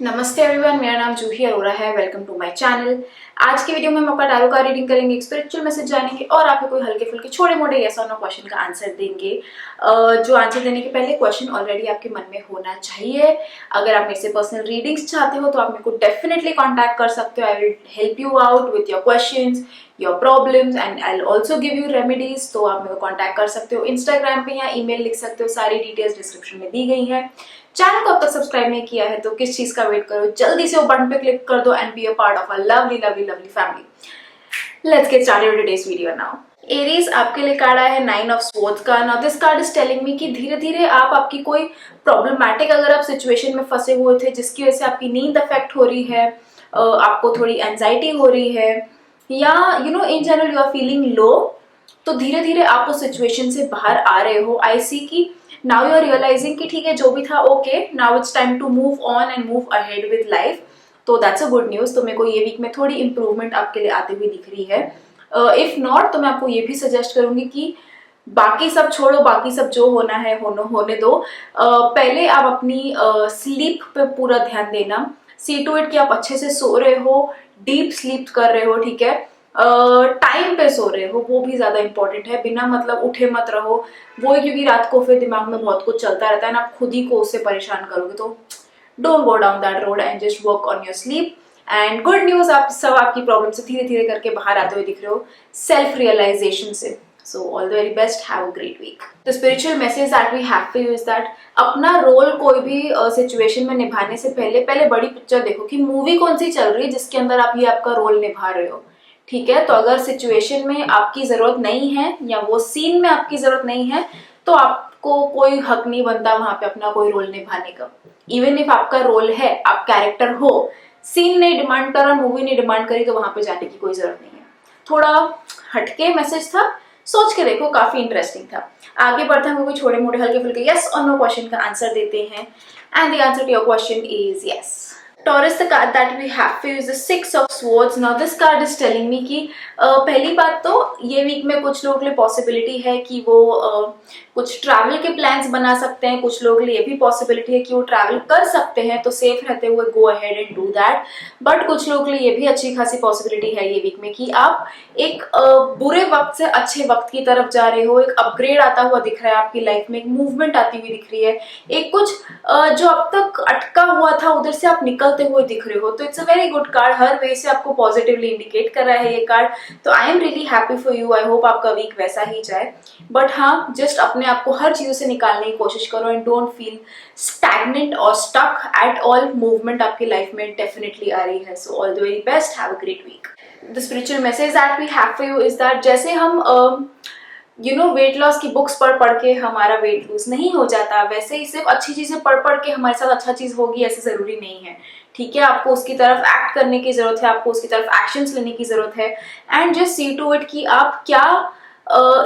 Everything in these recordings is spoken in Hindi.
नमस्ते एवरीवन, मेरा नाम जूही अरोरा है। Welcome to my channel. आज की वीडियो में हम आपका टैरो का रीडिंग करेंगे, एक स्पिरिचुअल मैसेज जानेंगे और आपको कोई हल्के फुल्के छोटे मोटे यस और नो क्वेश्चन का आंसर देंगे। जो आंसर देने के पहले क्वेश्चन ऑलरेडी आपके मन में होना चाहिए। अगर आप मेरे से पर्सनल रीडिंग्स चाहते हो तो आप मेरे को डेफिनेटली कॉन्टैक्ट कर सकते हो। I will help you out with your questions, your problems and I will also give you remedies. तो आप मेरे को कॉन्टैक्ट कर सकते हो इंस्टाग्राम पे या ईमेल लिख सकते हो। सारी डिटेल्स डिस्क्रिप्शन में दी गई है। चैनल को अब तक सब्सक्राइब नहीं किया है तो किस चीज का वेट करो, जल्दी से वो बटन पे क्लिक कर दो and be a part of a lovely lovely lovely family. Let's get started with today's video now. Aries, आपके लिए कार्ड आया है 9 ऑफ स्वॉर्ड्स का। Now this card is telling me कि धीरे धीरे आप आपकी कोई प्रॉब्लमैटिक अगर आप सिचुएशन में फंसे हुए थे जिसकी वजह से आपकी नींद अफेक्ट हो रही है, आपको थोड़ी एंजाइटी हो रही है या in general you are feeling low, तो धीरे धीरे आप उस सिचुएशन से बाहर आ रहे हो। आई सी कि नाउ यू आर रियलाइजिंग कि ठीक है जो भी था okay, now it's time to move on and move ahead with life. तो दैट्स अ गुड न्यूज। तो मेरे को ये वीक में थोड़ी इंप्रूवमेंट आपके लिए आती हुई दिख रही है। इफ नॉट तो मैं आपको ये भी सजेस्ट करूंगी कि बाकी सब छोड़ो, बाकी सब जो होना है होने दो। पहले आप अपनी स्लीप पे पूरा ध्यान देना। सी टू इट कि आप अच्छे से सो रहे हो, डीप स्लीप कर रहे हो, ठीक है, टाइम पे सो रहे हो, वो भी ज्यादा इंपॉर्टेंट है। बिना मतलब उठे मत रहो, वो क्योंकि रात को फिर दिमाग में बहुत कुछ चलता रहता है ना, आप खुद ही को उससे परेशान करोगे। तो don't go down that road and just work on your sleep. And good news, आप सब आपकी प्रॉब्लम से धीरे धीरे करके बाहर आते हुए दिख रहे हो सेल्फ रियलाइजेशन से। So all the very best, have a great week. The spiritual message that we have for you is that अपना रोल कोई भी सिचुएशन में निभाने से पहले पहले बड़ी पिक्चर देखो कि मूवी कौन सी चल रही है जिसके अंदर आप ये आपका रोल निभा रहे हो, ठीक है। तो अगर सिचुएशन में आपकी जरूरत नहीं है या वो सीन में आपकी जरूरत नहीं है तो आपको कोई हक नहीं बनता वहां पे अपना कोई रोल निभाने का। इवन इफ आपका रोल है, आप कैरेक्टर हो, सीन नहीं डिमांड कर रहा, मूवी नहीं डिमांड करी, तो वहां पे जाने की कोई जरूरत नहीं है। थोड़ा हटके मैसेज था, सोच के देखो, काफी इंटरेस्टिंग था। आगे बढ़ते हैं, कोई छोटे मोटे हल्के फुल्के यस और नो क्वेश्चन का आंसर देते हैं। And the answer to your question is yes. Taurus, the card that we have for you is the 6 of Swords. Now this card is telling me कि पहली बात तो ये वीक में कुछ लोगों के लिए पॉसिबिलिटी है कि वो कुछ ट्रैवल के प्लान्स बना सकते हैं। कुछ लोगों के लिए ये भी पॉसिबिलिटी है कि वो ट्रैवल कर सकते हैं, तो सेफ रहते हुए go ahead and do that. But कुछ लोगों के लिए ये भी अच्छी खासी पॉसिबिलिटी है ये वीक में कि आप एक बुरे वक्त से अच्छे वक्त की तरफ जा रहे हो। एक अपग्रेड आता हुआ दिख रहा है आपकी लाइफ में, एक मूवमेंट आती हुई दिख रही है, एक कुछ जो अब तक अटका हुआ था उधर से आप निकलते हुए दिख रहे हो। तो it's a very good card, हर वे से आपको पॉजिटिवली इंडिकेट कर रहा है ये कार्ड। तो आई am really happy for you. I hope आपका वीक वैसा ही जाए। बट हाँ, जस्ट अपने आप को हर चीजों से निकालने की कोशिश करो एंड डोंट फील स्टैग्नेंट और स्टक एट ऑल। मूवमेंट आपकी लाइफ में डेफिनेटली आ रही है। So all the very best, have a great week. The spiritual message that we have for you is that जैसे हम वेट लॉस की बुक्स पढ़ के हमारा वेट लूज नहीं हो जाता, वैसे ही सिर्फ अच्छी चीजें पढ़ के हमारे साथ अच्छा चीज होगी ऐसे जरूरी नहीं है, ठीक है। आपको उसकी तरफ एक्ट करने की जरूरत है, आपको उसकी तरफ एक्शंस लेने की जरूरत है। And just see to it कि आप क्या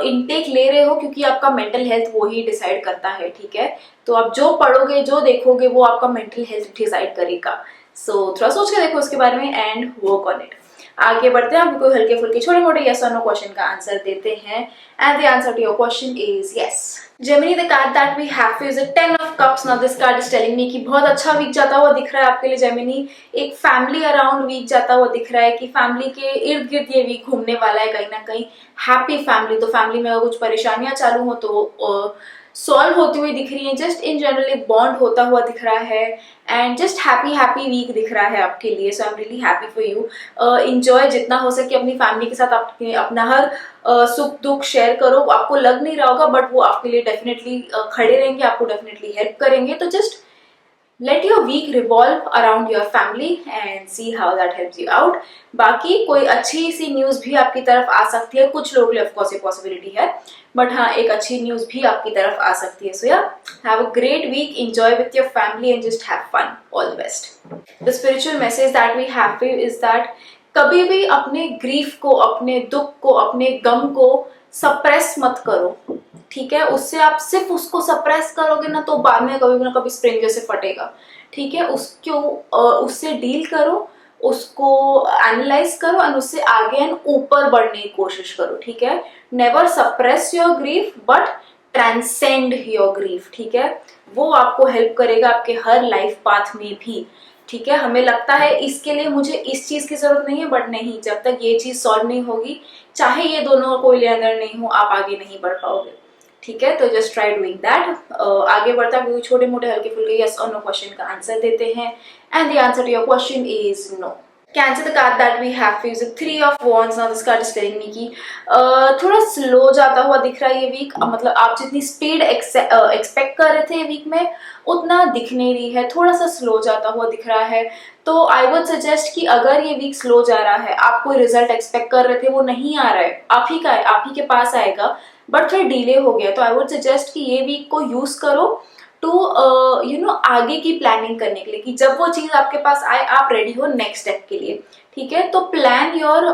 इनटेक ले रहे हो, क्योंकि आपका मेंटल हेल्थ वो ही डिसाइड करता है, ठीक है। तो आप जो पढ़ोगे, जो देखोगे, वो आपका मेंटल हेल्थ डिसाइड करेगा। सो थोड़ा सोच के देखो उसके बारे में एंड वर्क ऑन इट। आगे बढ़ते हैं, आपको हल्के फुल्के छोटे मोटे यस और नो क्वेश्चन का आंसर देते हैं। And the answer to your question is yes. Gemini, the card that we have for you is 10 of cups. Now this card is telling me कि बहुत अच्छा वीक जाता हुआ दिख रहा है आपके लिए जेमिनी। एक फैमिली अराउंड वीक जाता हुआ दिख रहा है कि फैमिली के इर्द गिर्द ये वीक घूमने वाला है कहीं ना कहीं। हैप्पी फैमिली, तो फैमिली में अगर कुछ परेशानियां चालू हो तो सॉल्व होती हुई दिख रही है। जस्ट इन जनरल एक बॉन्ड होता हुआ दिख रहा है एंड जस्ट हैप्पी वीक दिख रहा है आपके लिए। So I am really happy for you. Enjoy जितना हो सके अपनी फैमिली के साथ, अपना हर सुख दुख शेयर करो। आपको लग नहीं रहा होगा बट वो आपके लिए डेफिनेटली खड़े रहेंगे, आपको डेफिनेटली हेल्प करेंगे। तो just let your week revolve around your family and see how that helps you out. बाकी कोई अच्छी सी न्यूज भी आपकी तरफ आ सकती है, कुछ लोगों के लिए ऑफकोर्स ये पॉसिबिलिटी है, बट हाँ एक अच्छी न्यूज भी आपकी तरफ आ सकती है। So yeah have a great week, enjoy with your family and just have fun. All the best. The spiritual message that we have for you is that कभी भी अपने ग्रीफ को, अपने दुख को, अपने गम को सप्रेस मत करो, ठीक है। उससे आप सिर्फ उसको सप्रेस करोगे ना तो बाद में कभी ना कभी स्प्रिंग जैसे फटेगा, ठीक है। उससे डील करो, उसको एनालाइज करो एंड उससे आगे एंड ऊपर बढ़ने की कोशिश करो, ठीक है। Never suppress your grief but transcend your grief, ठीक है। वो आपको हेल्प करेगा आपके हर लाइफ पाथ में भी। ठीक है, हमें लगता है इसके लिए मुझे इस चीज की जरूरत नहीं है, बट नहीं, जब तक ये चीज सॉल्व नहीं होगी, चाहे ये दोनों कोई लेना देना नहीं हो, आप आगे नहीं बढ़ पाओगे। ठीक है, तो जस्ट ट्राई डूइंग दैट। आगे बढ़ता है, छोटे मोटे हल्के फुल्के यस और नो क्वेश्चन का आंसर देते हैं, and the answer to your question is no. Cancel the card that we have used, 3 of wands. Now this card is telling me कि थोड़ा स्लो जाता हुआ दिख रहा है ये वीक, मतलब आप जितनी स्पीड एक्सपेक्ट कर रहे थे वीक में उतना दिख नहीं रही है, थोड़ा सा स्लो जाता हुआ दिख रहा है। तो आई वुड सजेस्ट कि अगर ये वीक स्लो जा रहा है, आप कोई रिजल्ट एक्सपेक्ट कर रहे थे वो नहीं आ रहा है, आप ही के पास आएगा, बट थोड़ा डिले हो गया, तो आई वुड सजेस्ट कि ये वीक को यूज करो टू आगे की प्लानिंग करने के लिए, कि जब वो चीज आपके पास आए आप रेडी हो नेक्स्ट स्टेप के लिए। ठीक है, तो plan your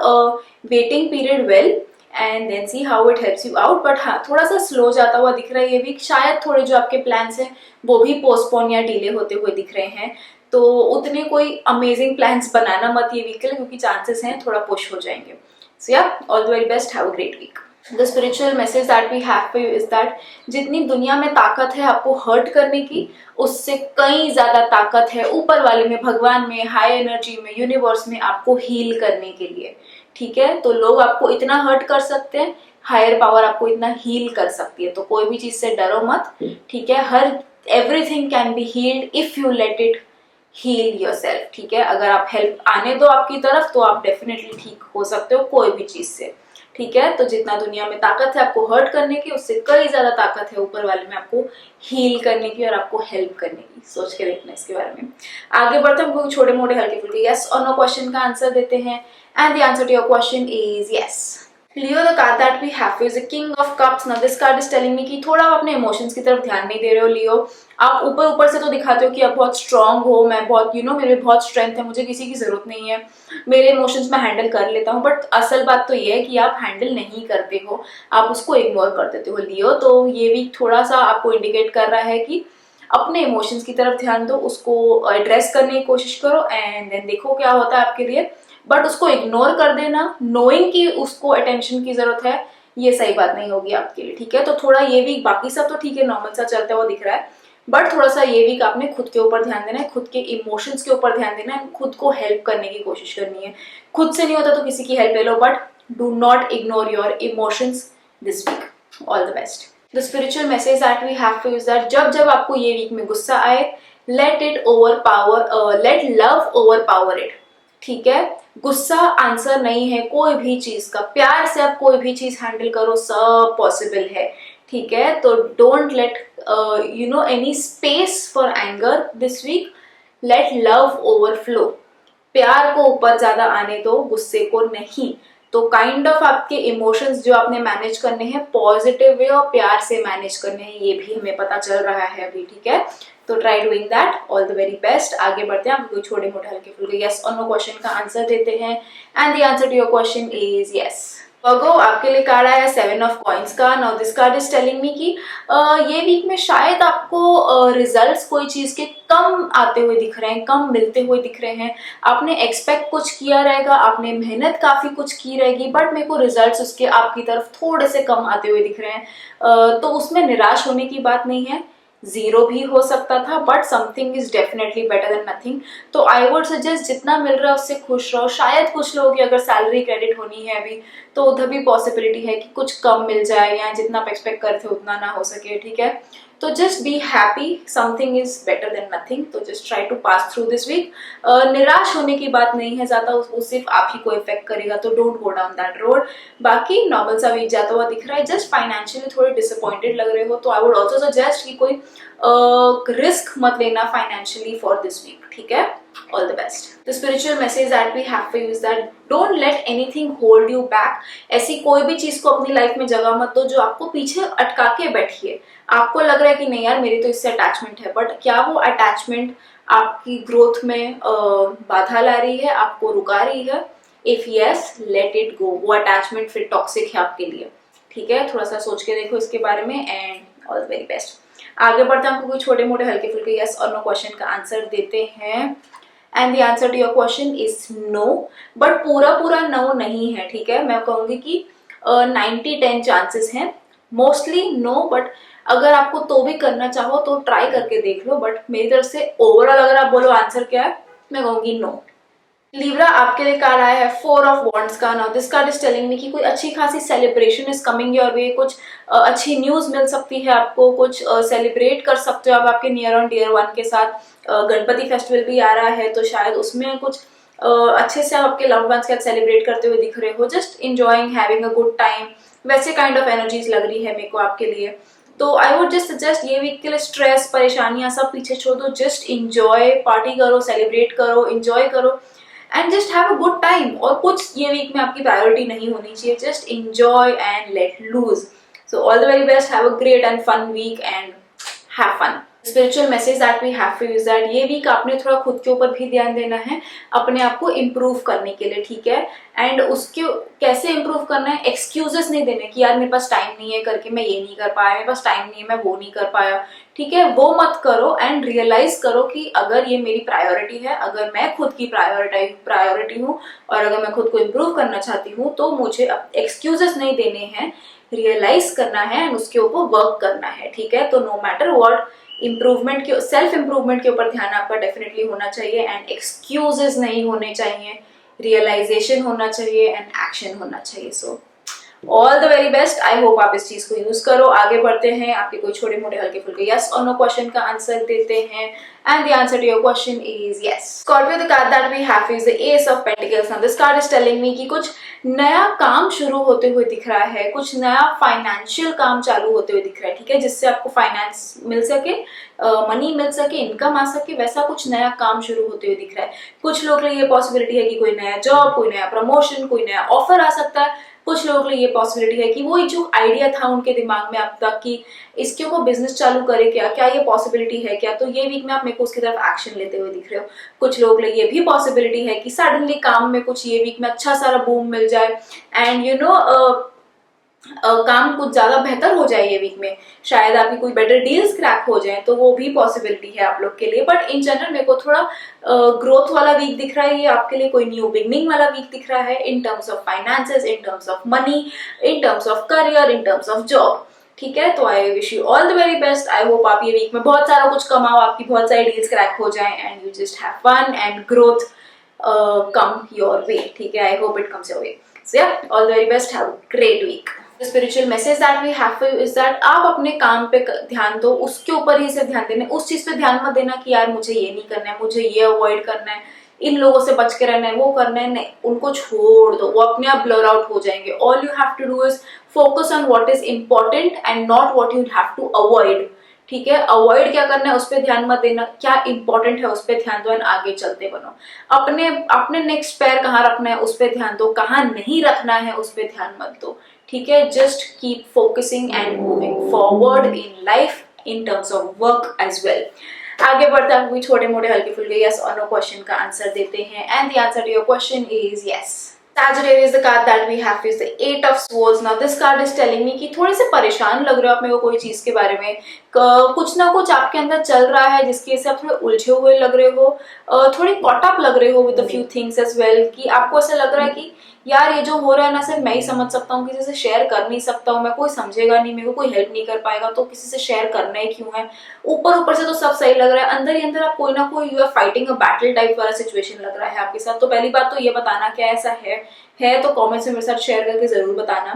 waiting period well and then see how it helps you out. But हाँ, थोड़ा सा स्लो जाता हुआ दिख रहा है ये वीक, शायद थोड़े जो आपके प्लान्स हैं वो भी पोस्टपोन या डिले होते हुए दिख रहे हैं, तो उतने कोई अमेजिंग प्लान्स बनाना मत ये वीक के लिए, क्योंकि चांसेस हैं थोड़ा पुश हो जाएंगे। So yeah, all the very best, have a great week. The spiritual message that we have for you is that जितनी दुनिया में ताकत है आपको हर्ट करने की, उससे कई ज्यादा ताकत है ऊपर वाले में, भगवान में, हाई एनर्जी में, यूनिवर्स में आपको हील करने के लिए। ठीक है, तो लोग आपको इतना हर्ट कर सकते हैं, हायर पावर आपको इतना हील कर सकती है, तो कोई भी चीज से डरो मत। ठीक है, हर everything can be healed if you let it heal yourself. ठीक है, अगर आप हेल्प आने दो आपकी तरफ तो आप डेफिनेटली ठीक हो सकते हो कोई भी चीज से। ठीक है, तो जितना दुनिया में ताकत है आपको हर्ट करने की, उससे कई ज्यादा ताकत है ऊपर वाले में आपको हील करने की और आपको हेल्प करने की। सोच के देखना इसके बारे में। आगे बढ़ते हैं, हम छोटे मोटे हल्के फुल्के यस और नो क्वेश्चन का आंसर देते हैं, and the answer to your question is yes. Leo, the card that we have is the King of Cups. Now this card is telling me कि थोड़ा आप अपने इमोशंस की तरफ ध्यान नहीं दे रहे हो लियो। आप ऊपर ऊपर से तो दिखाते हो कि आप बहुत स्ट्रांग हो, मैं बहुत मेरे बहुत स्ट्रेंथ है, मुझे किसी की जरूरत नहीं है, मेरे इमोशंस मैं हैंडल कर लेता हूँ, बट असल बात तो ये है कि आप हैंडल नहीं करते हो, आप उसको इग्नोर कर देते हो लियो। तो ये भी थोड़ा सा आपको इंडिकेट कर रहा है कि अपने इमोशंस की तरफ ध्यान दो, उसको एड्रेस करने की कोशिश करो, एंड देन देखो क्या होता है आपके लिए। बट उसको इग्नोर कर देना नोइंग कि उसको अटेंशन की जरूरत है, ये सही बात नहीं होगी आपके लिए। ठीक है, तो थोड़ा ये वीक, बाकी सब तो ठीक है, नॉर्मल सा चलता हुआ दिख रहा है, बट थोड़ा सा ये वीक आपने खुद के ऊपर ध्यान देना है, खुद के इमोशंस के ऊपर ध्यान देना है, खुद को हेल्प करने की कोशिश करनी है। खुद से नहीं होता तो किसी की हेल्प ले लो, but do not ignore your emotions this week. All the best. The spiritual message that we have to use that जब आपको ये वीक में गुस्सा आए, let love overpower it. ठीक है, गुस्सा आंसर नहीं है कोई भी चीज का, प्यार से आप कोई भी चीज हैंडल करो, सब पॉसिबल है। ठीक है, तो don't let any space for anger this week, let love overflow, प्यार को ऊपर ज्यादा आने दो, गुस्से को नहीं। तो काइंड ऑफ आपके इमोशंस जो आपने मैनेज करने हैं पॉजिटिव वे और प्यार से मैनेज करने हैं, ये भी हमें पता चल रहा है अभी। ठीक है, तो try doing that. All the very best. आगे बढ़ते हैं, आपको छोटे मोटे हल्के फुल्के यस और नो क्वेश्चन का आंसर देते हैं, and the answer to your question is yes. Virgo, आपके लिए कार्ड आया 7 ऑफ कॉइंस का। Now this card is telling me कि ये वीक में शायद आपको रिजल्ट्स कोई चीज के कम आते हुए दिख रहे हैं, कम मिलते हुए दिख रहे हैं। आपने एक्सपेक्ट कुछ किया रहेगा, आपने मेहनत काफी कुछ की रहेगी, बट मेरे को रिजल्ट्स उसके आपकी तरफ थोड़े से कम आते हुए दिख रहे हैं। तो उसमें निराश होने की बात नहीं है, जीरो भी हो सकता था, but something is definitely better than nothing. तो आई वुड सजेस्ट जितना मिल रहा है उससे खुश रहो। शायद कुछ लोगों की अगर सैलरी क्रेडिट होनी है अभी, तो उधर भी पॉसिबिलिटी है कि कुछ कम मिल जाए या जितना आप एक्सपेक्ट करते हो उतना ना हो सके। ठीक है, तो just be happy, something is better than nothing. तो just try to pass through this week. निराश होने की बात नहीं है ज्यादा, वो सिर्फ आप ही को इफेक्ट करेगा, तो don't go down that road. बाकी नॉर्मल सा वीक जाता हुआ दिख रहा है, जस्ट फाइनेंशियली थोड़े डिसअपॉइंटेड लग रहे हो, तो आई वुड ऑल्सो सजेस्ट कि कोई रिस्क मत लेना फाइनेंशियली फॉर दिस वीक। ठीक है, all the best. The spiritual message that we have for you is that don't let anything hold you back. ऐसी कोई भी चीज को अपनी लाइफ में जगह मत दो जो आपको पीछे अटका के बैठी है। आपको लग रहा है कि नहीं यार मेरी तो इससे अटैचमेंट है, बट क्या वो अटैचमेंट आपकी ग्रोथ में बाधा ला रही है, आपको रुका रही है? If yes, let it go. वो अटैचमेंट फिर टॉक्सिक है आपके लिए। ठीक है, थोड़ा सा सोच के देखो इसके बारे में, and all the very best. आगे बढ़ते हैं, हमको कोई छोटे मोटे हल्के फुल्के यस और नो क्वेश्चन का आंसर देते हैं, and the answer to your question is no. But पूरा नो नहीं है। ठीक है, मैं कहूंगी कि 90-10 चांसेस हैं, मोस्टली नो। बट अगर आपको तो भी करना चाहो तो ट्राई करके देख लो, बट मेरी तरफ से ओवरऑल अगर आप बोलो आंसर क्या है, मैं कहूंगी नो। लिब्रा, आपके लिए कार्ड आया है 4 ऑफ वॉन्ड्स का। Now this card is telling me कि कोई अच्छी खासी celebration is coming your way, कुछ अच्छी न्यूज मिल सकती है आपको, कुछ सेलिब्रेट कर सकते हो आप आपके नियर ऑन डियर वन के साथ। गणपति फेस्टिवल भी आ रहा है तो शायद उसमें कुछ अच्छे से आप आपके लव्ड वंस के साथ सेलिब्रेट करते हुए दिख रहे हो, just enjoying having a good time, वैसे काइंड ऑफ एनर्जीज लग रही है मेरे को आपके लिए। तो आई वुड जस्ट सजेस्ट ये वीक के लिए स्ट्रेस, परेशानियां सब पीछे छोड़ दो, जस्ट इंजॉय, पार्टी करो, सेलिब्रेट करो, इंजॉय करो and just have a good time. और कुछ ये वीक में आपकी प्रायोरिटी नहीं होनी चाहिए, just enjoy and let loose. So all the very best, have a great and fun week and have fun. Spiritual message that we have for you is that ये वीक आपने थोड़ा खुद के ऊपर भी ध्यान देना है, अपने आप को इम्प्रूव करने के लिए, ठीक है। एंड उसके कैसे इम्प्रूव करना है, एक्सक्यूजेस नहीं देने कि यार मेरे पास टाइम नहीं है करके मैं ये नहीं कर पाया, मेरे पास टाइम नहीं है मैं वो नहीं कर पाया, ठीक है, वो मत करो। एंड रियलाइज करो कि अगर ये मेरी प्रायोरिटी है, अगर मैं खुद की प्रायोरिटी हूँ और अगर मैं खुद को इम्प्रूव करना चाहती हूँ तो मुझे एक्सक्यूजेस नहीं देने हैं, रियलाइज करना है एंड उसके ऊपर वर्क करना है, ठीक है। तो नो मैटर व्हाट, इम्प्रूवमेंट के, सेल्फ इम्प्रूवमेंट के ऊपर ध्यान आपका डेफिनेटली होना चाहिए एंड एक्सक्यूजेस नहीं होने चाहिए, रियलाइजेशन होना चाहिए एंड एक्शन होना चाहिए। सो all the very best, I hope आप इस चीज को यूज करो। आगे बढ़ते हैं, आपके कोई छोटे मोटे हल्के फुल्के यस और नो क्वेश्चन का आंसर देते हैं and the answer to your question is yes. Scorpio, the card that we have is the ace of pentacles. Now this card is telling me कि कुछ नया काम शुरू होते हुए दिख रहा है, कुछ नया फाइनेंशियल काम चालू होते हुए दिख रहा है, ठीक है, जिससे आपको फाइनेंस मिल सके, मनी मिल सके, इनकम आ सके, वैसा कुछ नया काम शुरू होते हुए दिख रहा है। कुछ लोग के लिए ये पॉसिबिलिटी है कि कोई नया जॉब, कोई नया प्रमोशन, कोई नया ऑफर आ सकता है। कुछ लोगों के लिए ये पॉसिबिलिटी है कि वो जो आइडिया था उनके दिमाग में अब तक कि इसके ऊपर बिजनेस चालू करे, क्या ये पॉसिबिलिटी है क्या, तो ये वीक में आप मेरे को उसकी तरफ एक्शन लेते हुए दिख रहे हो। कुछ लोगों के लिए ये भी पॉसिबिलिटी है कि सडनली काम में कुछ ये वीक में अच्छा सारा बूम मिल जाए एंड यू नो काम कुछ ज्यादा बेहतर हो जाए ये वीक में, शायद आपकी कोई बेटर डील्स क्रैक हो जाए, तो वो भी पॉसिबिलिटी है आप लोग के लिए। बट इन जनरल मेरे को थोड़ा ग्रोथ वाला वीक दिख रहा है, ये आपके लिए कोई न्यू बिगनिंग वाला वीक दिख रहा है, इन terms of finances, in terms of money, in terms of career, in terms of job, ठीक है। तो I wish you all the very best. I hope आप ये वीक में बहुत सारा कुछ कमाओ, आपकी बहुत सारी डील्स क्रैक हो जाए and you just have fun and growth come your way, ठीक है। I hope it comes your way. So yeah, all the very best, have a great week. The spiritual message that we have for you is that आप अपने काम पे ध्यान दो, उसके ऊपर ही सिर्फ ध्यान देना, उस चीज पे ध्यान मत देना कि यार मुझे ये नहीं करना है, मुझे ये अवॉइड करना है, इन लोगों से बच के रहना है, वो करना है, नहीं, उनको छोड़ दो, वो अपने आप ब्लर आउट हो जाएंगे। All you have to do is focus on what is important and not what you have to avoid, ठीक है। अवॉइड क्या करना है उस पर ध्यान मत देना, क्या इंपॉर्टेंट है उस पर ध्यान दो एंड आगे चलते बनो। अपने अपने नेक्स्ट पैर कहाँ रखना है उस पर ध्यान दो, कहाँ नहीं रखना है उस पर ध्यान मत दो, ठीक है। Just keep focusing and moving forward in life in terms of work as well. आगे बढ़ते हैं, कोई छोटे मोटे हल्के फुल्के यस और नो क्वेश्चन का आंसर देते हैं and the answer to your question is yes. Sagittarius, the card that we have is the 8 of Swords. Now this card is telling me कि थोड़े से परेशान लग रहे हो आप मेरे को कोई चीज के बारे में, कुछ ना कुछ आपके अंदर चल रहा है जिसकी वजह से आप थोड़े उलझे हुए लग रहे हो, थोड़े कॉट अप लग रहे हो with a few things as well, कि आपको ऐसा लग रहा है कि यार ये जो हो रहा है ना सिर्फ मैं ही समझ सकता हूँ, किसी से शेयर कर नहीं सकता हूँ मैं, कोई समझेगा नहीं, मेरे को कोई हेल्प नहीं कर पाएगा, तो किसी से शेयर करना ही क्यों है। ऊपर ऊपर से तो सब सही लग रहा है, अंदर ही अंदर आप कोई ना कोई you are fighting a battle type वाला सिचुएशन लग रहा है आपके साथ। तो पहली बात तो ये बताना क्या ऐसा है तो कमेंट्स में मेरे साथ शेयर करके जरूर बताना।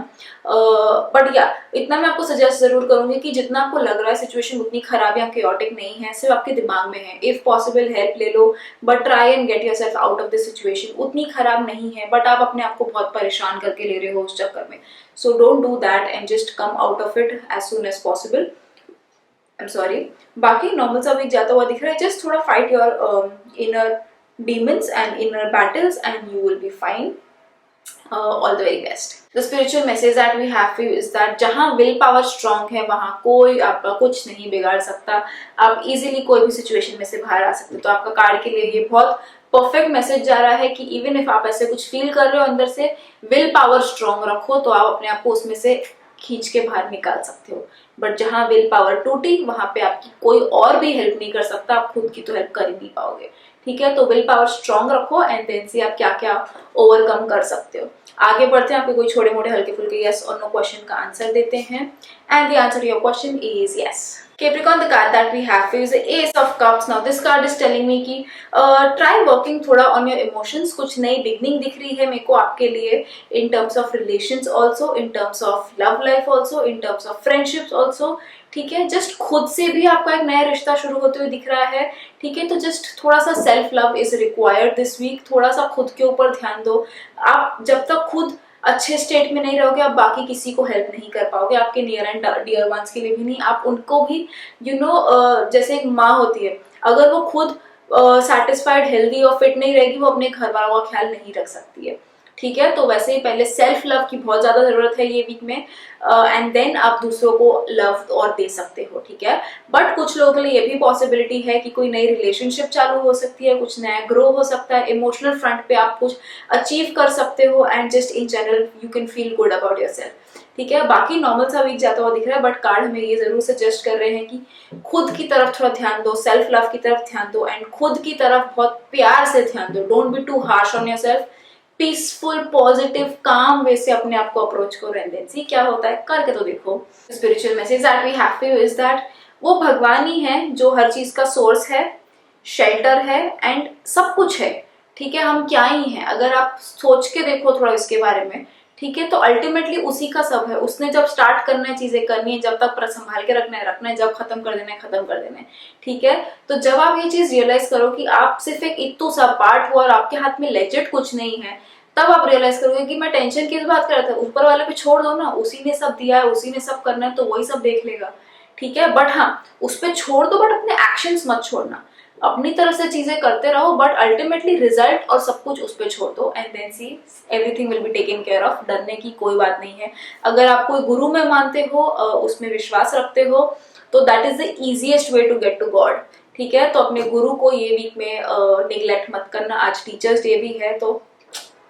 बट या इतना मैं आपको सजेस्ट जरूर करूंगी कि जितना आपको लग रहा है सिचुएशन उतनी खराब या क्योटिक नहीं है, सिर्फ आपके दिमाग में है। इफ पॉसिबल हेल्प ले लो but try and get yourself out of this situation. उतनी खराब नहीं है बट आप अपने आप को बहुत परेशान करके ले रहे हो उस चक्कर में। So don't do that and just come out of it as soon as possible. I am sorry, बाकी नॉर्मल सा वीक जाता हुआ दिख रहा है। जस्ट थोड़ा fight your inner demons and inner battles and you will be fine. All the very best. The spiritual message that we have for you is that जहाँ will power strong है वहाँ कोई आपका कुछ नहीं बिगाड़ सकता, आप easily कोई भी situation में से बाहर आ सकते। तो आपका कार्ड के लिए ये बहुत परफेक्ट मैसेज जा रहा है कि इवन इफ आप ऐसे कुछ फील कर रहे हो अंदर से, विल पावर स्ट्रॉन्ग रखो तो आप अपने आप को उसमें से खींच के बाहर निकाल सकते हो। बट जहाँ विल पावर टूटी वहां पे आपकी कोई और भी हेल्प नहीं कर सकता, आप खुद की तो हेल्प कर ही नहीं पाओगे, ठीक है, तो विल पावर स्ट्रॉन्ग रखो एंड देन से आप क्या क्या ओवरकम कर सकते हो। आगे बढ़ते हैं, आपके कोई छोटे मोटे हल्के फुल्के यस और नो क्वेश्चन का आंसर देते हैं and the answer to your question is yes. Capricorn, the card that we have is the Ace of Cups. Now this card is telling me कि try working थोड़ा on your emotions. कुछ नई beginning दिख रही है मेरे को आपके लिए in terms of relations also, in terms of love life also, in terms of friendships also. ठीक है, जस्ट खुद से भी आपका एक नया रिश्ता शुरू होते हुए दिख रहा है। ठीक है, तो जस्ट थोड़ा सा self love is required this week. थोड़ा सा खुद के ऊपर ध्यान दो। आप जब तक खुद अच्छे स्टेट में नहीं रहोगे, आप बाकी किसी को हेल्प नहीं कर पाओगे, आपके नियर एंड डियर वंस के लिए भी नहीं, आप उनको भी जैसे एक माँ होती है, अगर वो खुद सेटिस्फाइड हेल्दी और फिट नहीं रहेगी, वो अपने घर वालों का ख्याल नहीं रख सकती है। ठीक है, तो वैसे ही पहले सेल्फ लव की बहुत ज्यादा जरूरत है ये वीक में एंड देन आप दूसरों को लव और दे सकते हो। ठीक है, बट कुछ लोगों के लिए ये भी पॉसिबिलिटी है कि कोई नई रिलेशनशिप चालू हो सकती है, कुछ नया ग्रो हो सकता है, इमोशनल फ्रंट पे आप कुछ अचीव कर सकते हो and just in general you can feel good about yourself. ठीक है, बाकी नॉर्मल सा वीक जाता हुआ दिख रहा है, बट कार्ड हमें ये जरूर सजेस्ट कर रहे हैं कि खुद की तरफ थोड़ा ध्यान दो, सेल्फ लव की तरफ ध्यान दो एंड खुद की तरफ बहुत प्यार से ध्यान दो। Don't be too harsh on yourself. Peaceful positive काम वे से अपने आप को अप्रोच करो एंड देन सी क्या होता है, करके तो देखो। Spiritual message that we have for you is that वो भगवान ही है जो हर चीज का सोर्स है, शेल्टर है एंड सब कुछ है। ठीक है, हम क्या ही हैं, अगर आप सोच के देखो थोड़ा इसके बारे में। ठीक है, तो अल्टीमेटली उसी का सब है। उसने जब स्टार्ट करना है, चीजें करनी है, जब तक संभाल के रखना है, जब खत्म कर देना है खत्म कर देना है। ठीक है, तो जब आप ये चीज रियलाइज करो कि आप सिर्फ एक इत्तू सा पार्ट हो और आपके हाथ में लेजिट कुछ नहीं है, तब आप रियलाइज करोगे कि मैं टेंशन किस बात कर रहा था, ऊपर वाले पे छोड़ दो ना, उसी ने सब दिया है, उसी ने सब करना है, तो वही सब देख लेगा। ठीक है, बट हाँ उस पर छोड़ दो, बट अपने एक्शंस मत छोड़ना, अपनी तरफ से चीजें करते रहो, बट अल्टीमेटली रिजल्ट और सब कुछ उस पर छोड़ दो and then see everything will be taken care of. डरने की कोई बात नहीं है। अगर आप कोई गुरु में मानते हो, उसमें विश्वास रखते हो, तो that is the easiest way to get to God. ठीक है, तो अपने गुरु को ये वीक में निग्लेक्ट मत करना। आज टीचर्स डे भी है, तो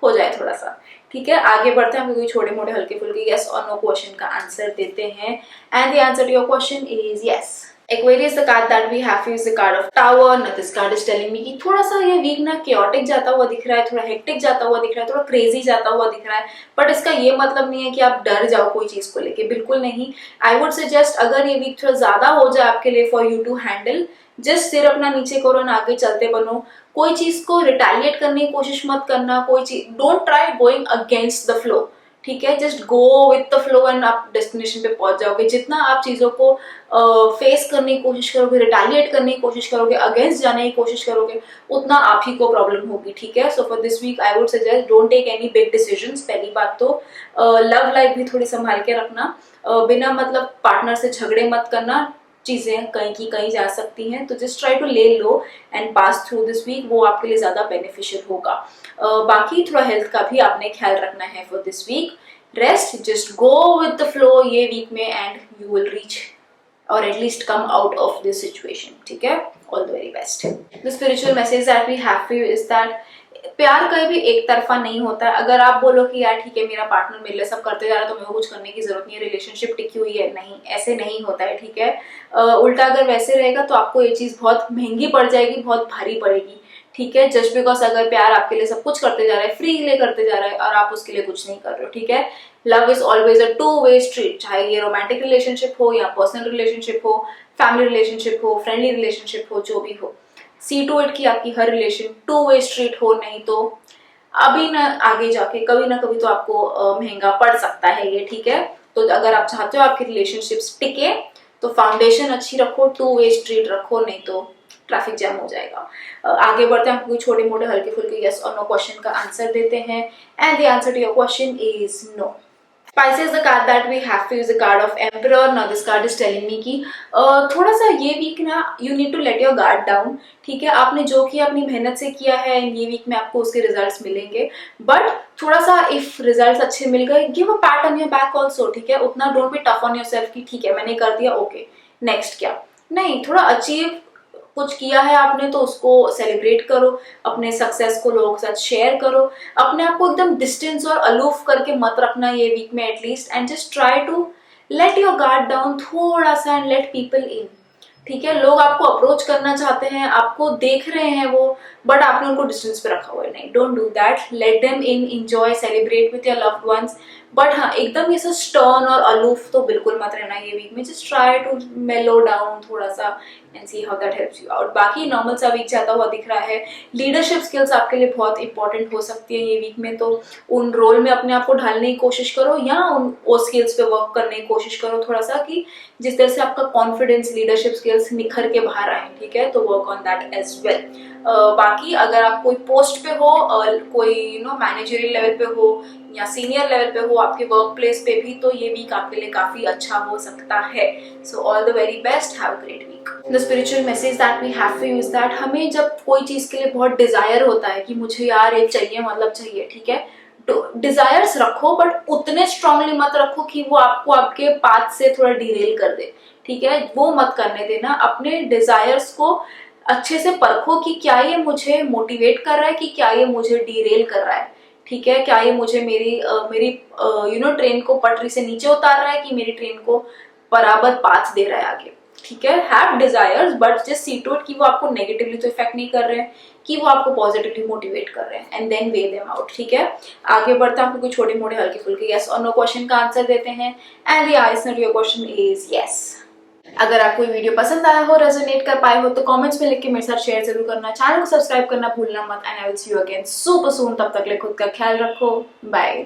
हो जाए थोड़ा सा। ठीक है, आगे बढ़ते हैं, हम कोई छोटे मोटे हल्के फुल्के यस और नो क्वेश्चन का आंसर देते हैं and the answer to your question is yes. Aquarius, the card that we have is the card of Tower. Now this card is telling me कि थोड़ा सा ये वीक ना chaotic जाता हुआ दिख रहा है, थोड़ा हेक्टिक जाता हुआ दिख रहा है, थोड़ा क्रेजी जाता हुआ दिख रहा है, बट इसका ये मतलब नहीं है कि आप डर जाओ कोई चीज को लेके, बिल्कुल नहीं। आई वुड सजेस्ट अगर ये वीक थोड़ा ज्यादा हो जाए आपके लिए for you to handle, just सिर अपना नीचे करो ना, आगे चलते बनो। कोई चीज को रिटेलिएट करने की कोशिश मत करना, कोई चीज don't try going against the flow. ठीक है, just go with the flow and आप डेस्टिनेशन पे पहुंच जाओगे। जितना आप चीजों को फेस करने की कोशिश करोगे, रिटेलिएट करने की कोशिश करोगे, अगेंस्ट जाने की कोशिश करोगे, उतना आप ही को प्रॉब्लम होगी। ठीक है, so for this week I would suggest don't take any big decisions. पहली बात तो लव लाइफ भी थोड़ी संभाल के रखना, बिना मतलब पार्टनर से झगड़े मत करना, चीजें कहीं की कहीं जा सकती हैं, तो जस्ट ट्राई टू ले लो and pass through this week, वो आपके लिए ज्यादा बेनिफिशियल होगा। बाकी थोड़ा हेल्थ का भी आपने ख्याल रखना है for this week. Rest, just go with the flow ये वीक में एंड यू विल रीच और at least come out of this situation. ठीक है, all the very best. The spiritual message that we have for you is that प्यार कहीं भी एक तरफा नहीं होता है। अगर आप बोलो कि यार ठीक है मेरा पार्टनर मेरे लिए सब करते जा रहा है तो मेरे को कुछ करने की जरूरत नहीं है, रिलेशनशिप टिकी हुई है, नहीं, ऐसे नहीं होता है। ठीक है, उल्टा अगर वैसे रहेगा तो आपको ये चीज बहुत महंगी पड़ जाएगी, बहुत भारी पड़ेगी। ठीक है, जस्ट बिकॉज अगर प्यार आपके लिए सब कुछ करते जा रहा है, फ्री ले करते जा रहा है और आप उसके लिए कुछ नहीं कर रहे हो। ठीक है, love is always a two way street, चाहे ये रोमांटिक रिलेशनशिप हो या पर्सनल रिलेशनशिप हो, फैमिली रिलेशनशिप हो, फ्रेंडली रिलेशनशिप हो, जो भी हो, सी टू इट की आपकी हर रिलेशन टू वे स्ट्रीट हो, नहीं तो अभी ना आगे जाके कभी ना कभी तो आपको महंगा पड़ सकता है ये। ठीक है, तो अगर आप चाहते हो आपकी रिलेशनशिप्स टिके तो फाउंडेशन अच्छी रखो, टू वे स्ट्रीट रखो, नहीं तो ट्रैफिक जैम हो जाएगा। आगे बढ़ते हैं, कोई छोटे मोटे हल्के फुल्के यस और नो क्वेश्चन का आंसर देते हैं and the answer to your question is no. Pisces, the card that we have to is the card of Emperor. Now this card is telling me कि थोड़ा सा ये वीक ना you need to let your guard down. ठीक है, आपने जो किया अपनी मेहनत से किया है, ये वीक में आपको उसके रिजल्ट्स मिलेंगे, बट थोड़ा सा इफ रिजल्ट्स अच्छे मिल गए, give a PAT on your back also. ठीक है, उतना don't be tough on your self कि ठीक है मैंने कर दिया, ओके नेक्स्ट क्या, नहीं, थोड़ा अचीव कुछ किया है आपने तो उसको सेलिब्रेट करो, अपने सक्सेस को लोगों के साथ शेयर करो, अपने आप को एकदम डिस्टेंस और अलूफ करके मत रखना ये वीक में at least, and just try to let your guard down थोड़ा सा एंड लेट पीपल इन। ठीक है, लोग आपको अप्रोच करना चाहते हैं, आपको देख रहे हैं वो, बट आपने उनको डिस्टेंस पे रखा हुआ है। नहीं, don't do that, let them in, enjoy, celebrate with your loved ones. But हाँ, एकदम ऐसा स्टर्न और अलूफ तो बिल्कुल मत रहना ये वीक में। Just try to mellow down थोड़ा सा and see how that helps you out. बाकी नॉर्मल सा वीक जाता हुआ दिख रहा है। लीडरशिप स्किल्स आपके लिए बहुत इंपॉर्टेंट हो सकती है ये वीक में, तो उन रोल में अपने आप को ढालने की कोशिश करो या उन वो स्किल्स पे वर्क करने की कोशिश करो थोड़ा सा, कि जिस तरह से आपका कॉन्फिडेंस, लीडरशिप स्किल्स निखर के बाहर आए। ठीक है, तो work on that as well. बाकी अगर आप कोई पोस्ट पे हो, कोई मैनेजरियल लेवल पे हो या सीनियर लेवल पे हो आपके वर्क प्लेस पे भी, तो ये वीक आपके लिए काफी अच्छा हो सकता है। So all the very best, have a great week. The spiritual message that we have to use that, हमें जब कोई चीज के लिए बहुत डिजायर होता है कि मुझे यार ये चाहिए, मतलब चाहिए, ठीक है, डिजायर्स रखो बट उतने स्ट्रांगली मत रखो कि वो आपको आपके पाथ से थोड़ा डिरेल कर दे। ठीक है, वो मत करने देना। अपने डिजायर्स को अच्छे से परखो कि क्या ये मुझे मोटिवेट कर रहा है, कि क्या ये मुझे डिरेल कर रहा है। ठीक है, क्या ये मुझे मेरी ट्रेन को पटरी से नीचे उतार रहा है, कि मेरी ट्रेन को बराबर पाथ दे रहा है आगे। ठीक है, have desires but just see to it कि वो आपको नेगेटिवली तो इफेक्ट नहीं कर रहे हैं, कि वो आपको पॉजिटिवली मोटिवेट कर रहे हैं, and then weigh them out. ठीक है, आगे बढ़ते हैं, आपको कुछ छोटे मोटे हल्के फुल्के यस और नो क्वेश्चन का आंसर देते हैं, and the answer to your question is yes. अगर आपको ये वीडियो पसंद आया हो, रेजोनेट कर पाए हो, तो कमेंट्स में लिख के मेरे साथ शेयर जरूर करना। चैनल को सब्सक्राइब करना भूलना मत, and I will see you again super soon. तब तक के लिए खुद का ख्याल रखो, बाय।